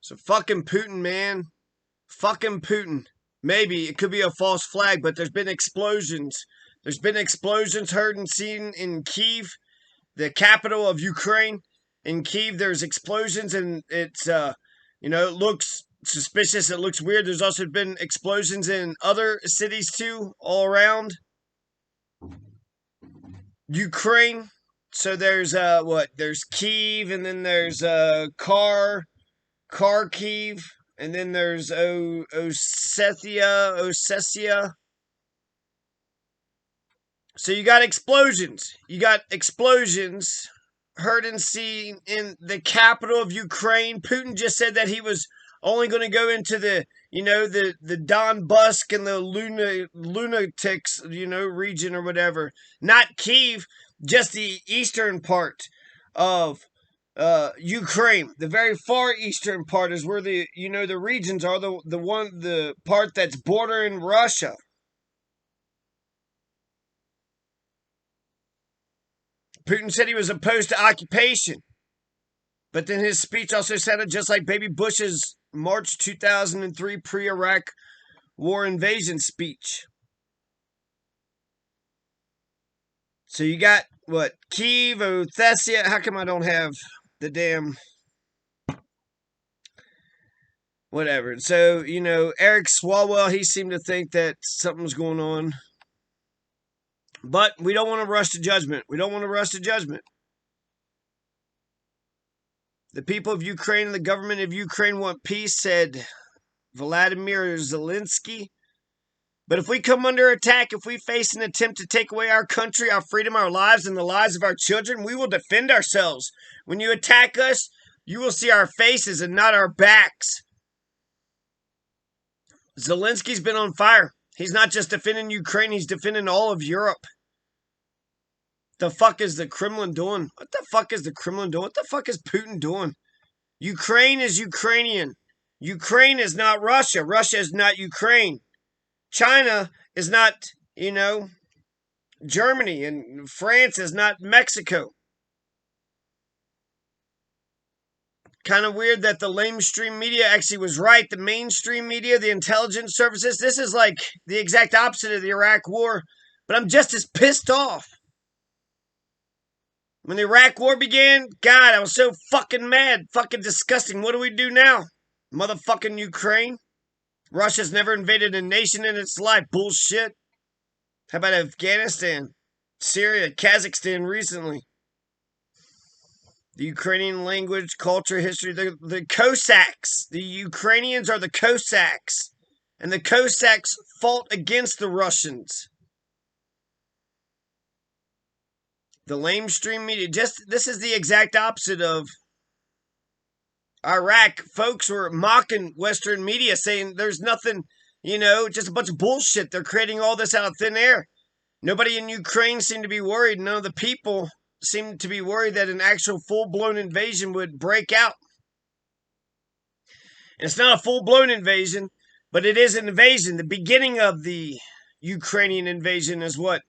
So fucking Putin, man. Fucking Putin. Maybe it could be a false flag, but there's been explosions. There's been explosions heard and seen in Kiev, the capital of Ukraine. In Kiev, there's explosions, and it's it looks suspicious. It looks weird. There's also been explosions in other cities too, all around Ukraine. So there's There's Kiev, and then there's Kharkiv, and then there's Ossetia. So you got explosions. You got explosions heard and seen in the capital of Ukraine. Putin just said that he was only going to go into the Donbass and the lunatics, region or whatever. Not Kiev, just the eastern part of Ukraine. The very far eastern part is where the regions are, the part that's bordering Russia. Putin said he was opposed to occupation, but then his speech also sounded just like Baby Bush's March 2003 pre-Iraq war invasion speech. So you got Kiev, Ossetia. How come I don't have the damn whatever? So Eric Swalwell, he seemed to think that something's going on. But we don't want to rush to judgment. The people of Ukraine and the government of Ukraine want peace, said Vladimir Zelensky. But if we come under attack, if we face an attempt to take away our country, our freedom, our lives, and the lives of our children, we will defend ourselves. When you attack us, you will see our faces and not our backs. Zelensky's been on fire. He's not just defending Ukraine, he's defending all of Europe. The fuck is the Kremlin doing? What the fuck is the Kremlin doing? What the fuck is Putin doing? Ukraine is Ukrainian. Ukraine is not Russia. Russia is not Ukraine. China is not, Germany, and France is not Mexico. Kind of weird that the lamestream media actually was right. The mainstream media, the intelligence services, this is like the exact opposite of the Iraq war. But I'm just as pissed off. When the Iraq war began, God, I was so fucking mad. Fucking disgusting. What do we do now? Motherfucking Ukraine? Russia's never invaded a nation in its life. Bullshit. How about Afghanistan? Syria, Kazakhstan recently. The Ukrainian language, culture, history, the Cossacks. The Ukrainians are the Cossacks. And the Cossacks fought against the Russians. The lamestream media, this is the exact opposite of Iraq. Folks were mocking Western media, saying there's nothing, just a bunch of bullshit. They're creating all this out of thin air. Nobody in Ukraine seemed to be worried. None of the people seemed to be worried that an actual full-blown invasion would break out. And it's not a full-blown invasion, but it is an invasion. The beginning of the Ukrainian invasion is what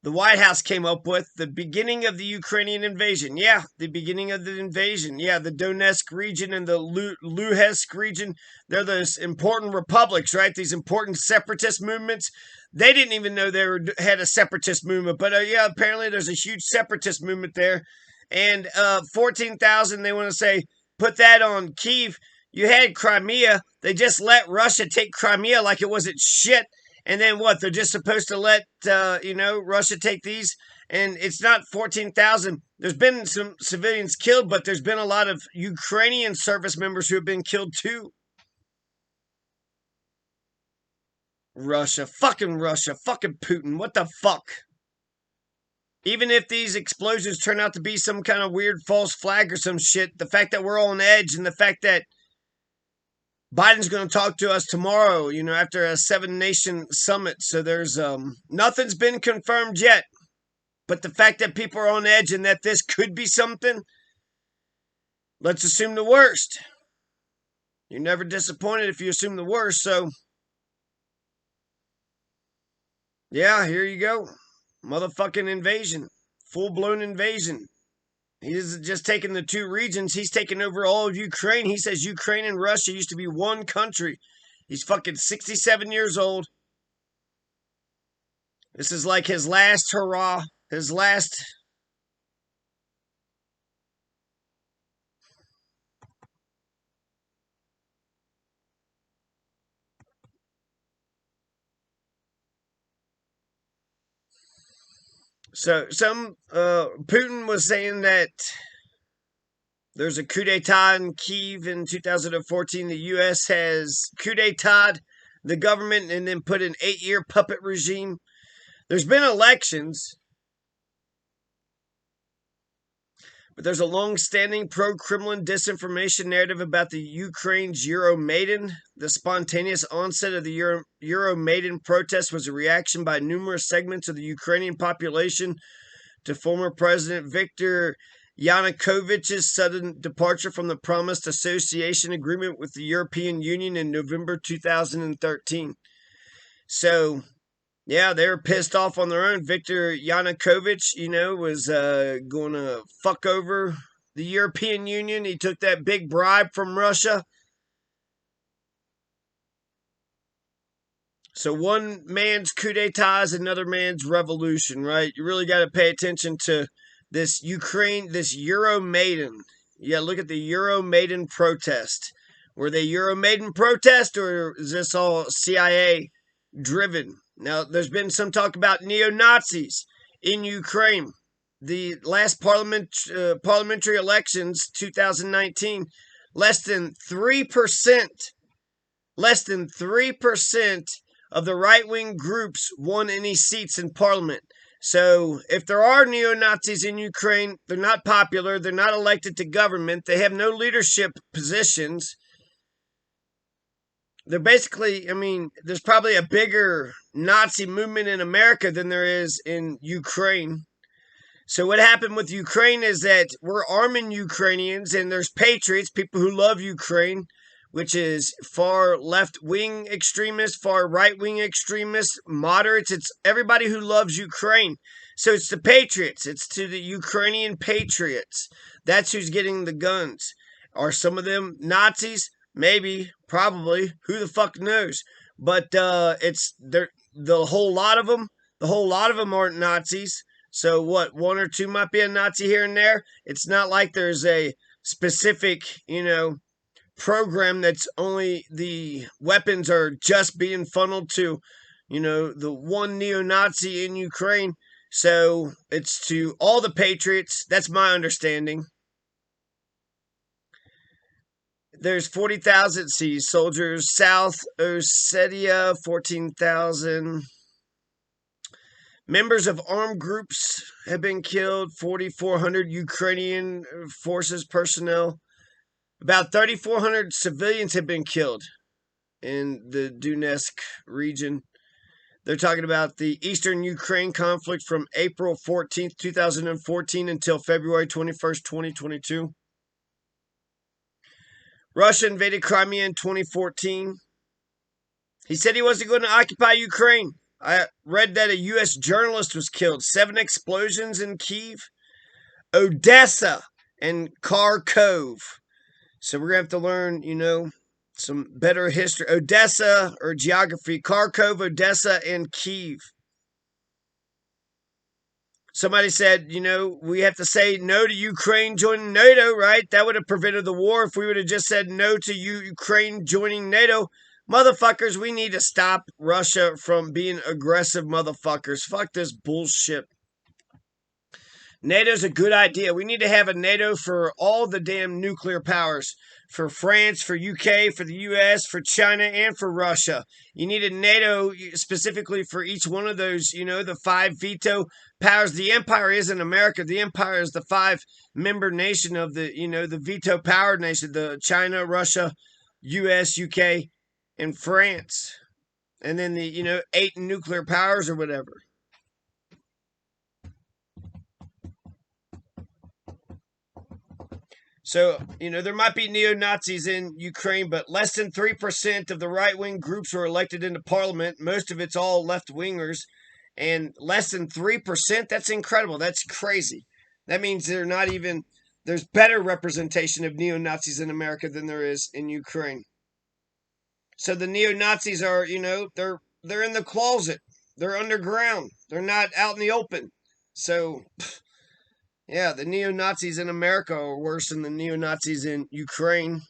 the White House came up with. The beginning of the Ukrainian invasion. Yeah, the beginning of the invasion. Yeah, the Donetsk region and the Luhansk region. They're those important republics, right? These important separatist movements. They didn't even know they had a separatist movement. But yeah, apparently there's a huge separatist movement there. And 14,000, they want to say, put that on Kiev. You had Crimea. They just let Russia take Crimea like it wasn't shit. And then what? They're just supposed to let, Russia take these? And it's not 14,000. There's been some civilians killed, but there's been a lot of Ukrainian service members who have been killed too. Russia. Fucking Putin. What the fuck? Even if these explosions turn out to be some kind of weird false flag or some shit, the fact that we're on edge and the fact that Biden's going to talk to us tomorrow, after a 7-nation summit. So there's nothing's been confirmed yet. But the fact that people are on edge and that this could be something, let's assume the worst. You're never disappointed if you assume the worst. So, yeah, here you go. Motherfucking invasion. Full-blown invasion. He isn't just taking the two regions. He's taking over all of Ukraine. He says Ukraine and Russia used to be one country. He's fucking 67 years old. This is like his last hurrah. His last. So Putin was saying that there's a coup d'etat in Kiev in 2014. The U.S. has coup d'etat the government and then put an 8-year puppet regime. There's been elections, but there's a long-standing pro-Kremlin disinformation narrative about the Ukraine's Euromaidan. The spontaneous onset of the Euromaidan protest was a reaction by numerous segments of the Ukrainian population to former President Viktor Yanukovych's sudden departure from the promised association agreement with the European Union in November 2013. So, yeah, they were pissed off on their own. Viktor Yanukovych, was going to fuck over the European Union. He took that big bribe from Russia. So one man's coup d'etat is another man's revolution, right? You really got to pay attention to this Euromaidan. Yeah, look at the Euromaidan protest. Were they Euromaidan protest, or is this all CIA driven? Now, there's been some talk about neo-Nazis in Ukraine. The last parliamentary elections, 2019, less than 3% of the right-wing groups won any seats in parliament. So if there are neo-Nazis in Ukraine, they're not popular, they're not elected to government, they have no leadership positions. They're basically, there's probably a bigger Nazi movement in America than there is in Ukraine. So what happened with Ukraine is that we're arming Ukrainians, and there's patriots, people who love Ukraine, which is far left-wing extremists, far right-wing extremists, moderates. It's everybody who loves Ukraine. So it's the patriots. It's to the Ukrainian patriots. That's who's getting the guns. Are some of them Nazis? Maybe, probably. Who the fuck knows? But it's the whole lot of them. The whole lot of them aren't Nazis. So what? One or two might be a Nazi here and there. It's not like there's a specific, program that's only the weapons are just being funneled to, the one neo-Nazi in Ukraine. So it's to all the patriots. That's my understanding. There's 40,000 soldiers. South Ossetia, 14,000. Members of armed groups have been killed. 4,400 Ukrainian forces personnel. About 3,400 civilians have been killed in the Donetsk region. They're talking about the eastern Ukraine conflict from April 14th, 2014 until February 21st, 2022. Russia invaded Crimea in 2014. He said he wasn't going to occupy Ukraine. I read that a U.S. journalist was killed. 7 explosions in Kiev, Odessa, and Kharkov. So we're going to have to learn, some better history. Odessa, or geography. Kharkov, Odessa, and Kiev. Somebody said, we have to say no to Ukraine joining NATO, right? That would have prevented the war if we would have just said no to Ukraine joining NATO. Motherfuckers, we need to stop Russia from being aggressive motherfuckers. Fuck this bullshit. NATO's a good idea. We need to have a NATO for all the damn nuclear powers. For France, for UK, for the US, for China, and for Russia. You need a NATO specifically for each one of those, the 5 veto powers. The empire isn't America. The empire is the 5-member nation of the, the veto power nation. The China, Russia, US, UK, and France. And then the, 8 nuclear powers or whatever. So, there might be neo-Nazis in Ukraine, but less than 3% of the right-wing groups were elected into parliament. Most of it's all left-wingers. And less than 3%, that's incredible. That's crazy. That means there's better representation of neo-Nazis in America than there is in Ukraine. So the neo-Nazis are, they're in the closet. They're underground. They're not out in the open. So, yeah, the neo-Nazis in America are worse than the neo-Nazis in Ukraine.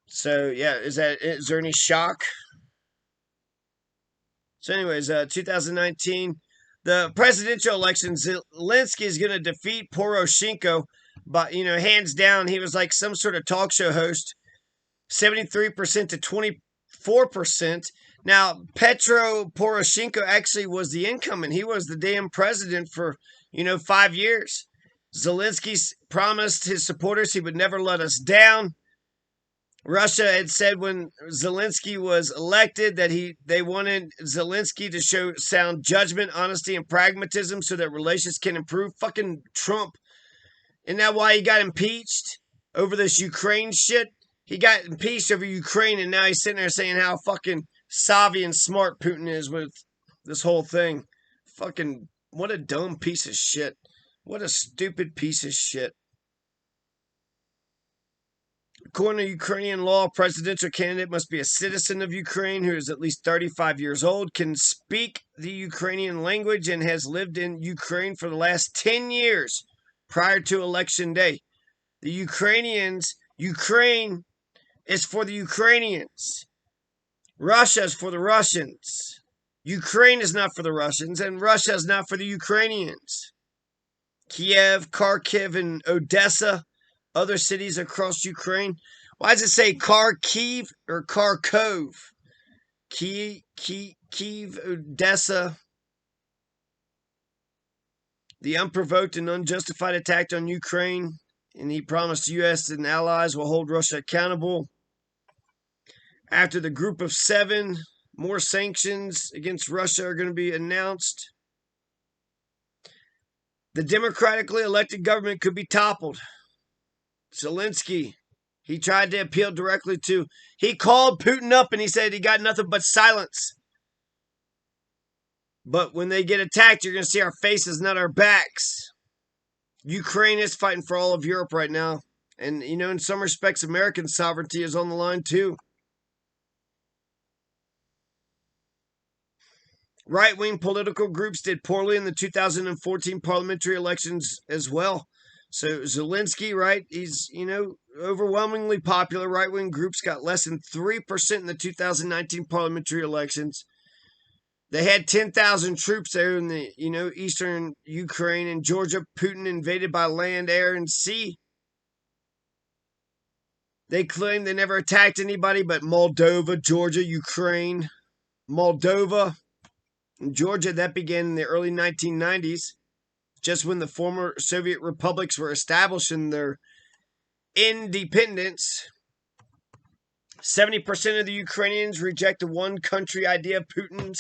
So, yeah, is there any shock? So, anyways, 2019, the presidential election, Zelensky is going to defeat Poroshenko, but hands down, he was like some sort of talk show host, 73% to 24%. Now, Petro Poroshenko actually was the incumbent. He was the damn president for 5 years. Zelensky promised his supporters he would never let us down. Russia had said when Zelensky was elected that they wanted Zelensky to show sound judgment, honesty, and pragmatism so that relations can improve. Fucking Trump. Isn't that why he got impeached over this Ukraine shit? He got impeached over Ukraine, and now he's sitting there saying how fucking savvy and smart Putin is with this whole thing. Fucking, what a dumb piece of shit. What a stupid piece of shit. According to Ukrainian law, a presidential candidate must be a citizen of Ukraine who is at least 35 years old, can speak the Ukrainian language, and has lived in Ukraine for the last 10 years prior to election day. Ukraine is for the Ukrainians. Russia is for the Russians. Ukraine is not for the Russians, and Russia is not for the Ukrainians. Kiev, Kharkiv, and Odessa, other cities across Ukraine. Why does it say Kharkiv or Kharkov? Kiev, Odessa. The unprovoked and unjustified attack on Ukraine, and he promised the U.S. and allies will hold Russia accountable. After the Group of 7, more sanctions against Russia are going to be announced. The democratically elected government could be toppled. Zelensky, he tried to appeal directly to, he called Putin up and he said he got nothing but silence. But when they get attacked, you're going to see our faces, not our backs. Ukraine is fighting for all of Europe right now. And, in some respects, American sovereignty is on the line too. Right-wing political groups did poorly in the 2014 parliamentary elections as well. So Zelensky, right, he's, overwhelmingly popular. Right-wing groups got less than 3% in the 2019 parliamentary elections. They had 10,000 troops there in the, eastern Ukraine and Georgia. Putin invaded by land, air, and sea. They claim they never attacked anybody but Moldova, Georgia, Ukraine. Moldova and Georgia, that began in the early 1990s, just when the former Soviet republics were establishing their independence. 70% of the Ukrainians reject the one country idea of Putin's.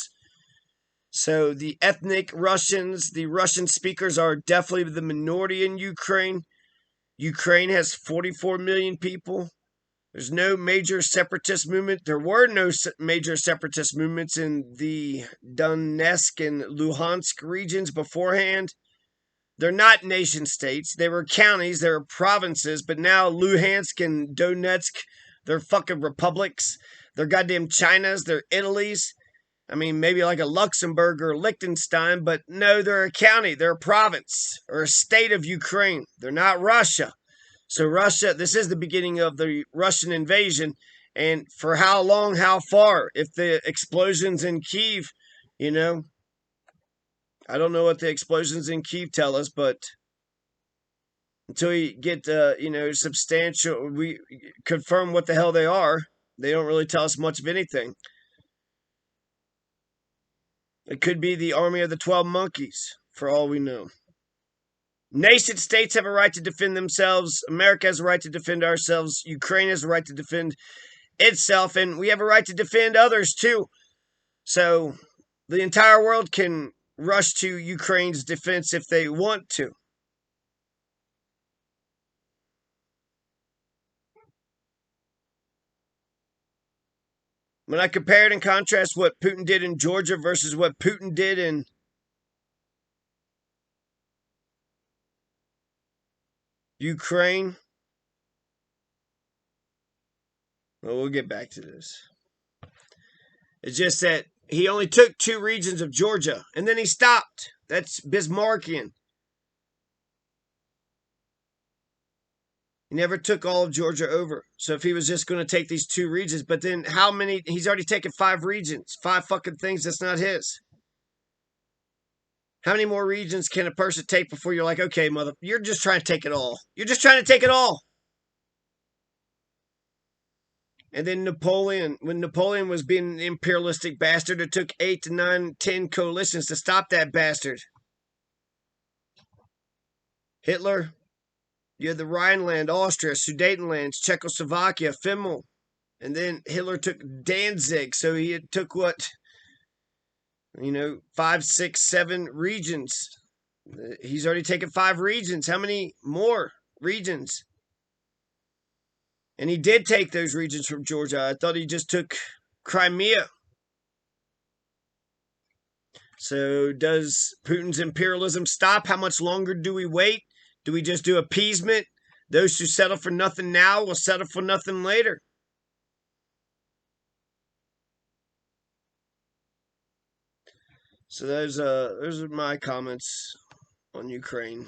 So the ethnic Russians, the Russian speakers are definitely the minority in Ukraine. Ukraine has 44 million people. There's no major separatist movement. There were no major separatist movements in the Donetsk and Luhansk regions beforehand. They're not nation states. They were counties. They were provinces. But now Luhansk and Donetsk, they're fucking republics. They're goddamn Chinas. They're Italy's. I mean, maybe like a Luxembourg or Liechtenstein, but no, they're a county. They're a province or a state of Ukraine. They're not Russia. So Russia, this is the beginning of the Russian invasion. And for how long, how far? If the explosions in Kiev, I don't know what the explosions in Kiev tell us, but until we get, substantial, we confirm what the hell they are, they don't really tell us much of anything. It could be the army of the 12 monkeys, for all we know. Nation states have a right to defend themselves. America has a right to defend ourselves. Ukraine has a right to defend itself. And we have a right to defend others, too. So the entire world can rush to Ukraine's defense if they want to. When I compared and contrast what Putin did in Georgia versus what Putin did in Ukraine. Well, we'll get back to this. It's just that he only took 2 regions of Georgia, and then he stopped. That's Bismarckian. He never took all of Georgia over. So if he was just going to take these 2 regions, but then how many? He's already taken 5 regions, 5 fucking things that's not his. How many more regions can a person take before you're like, okay, mother, you're just trying to take it all. You're just trying to take it all. And then Napoleon, when Napoleon was being an imperialistic bastard, it took 8 to 9, 10 coalitions to stop that bastard. Hitler, you had the Rhineland, Austria, Sudetenlands, Czechoslovakia, Fimmel. And then Hitler took Danzig. So he took what? 5, 6, 7 regions. He's already taken 5 regions. How many more regions? And he did take those regions from Georgia. I thought he just took Crimea. So does Putin's imperialism stop? How much longer do we wait? Do we just do appeasement? Those who settle for nothing now will settle for nothing later. So those are my comments on Ukraine.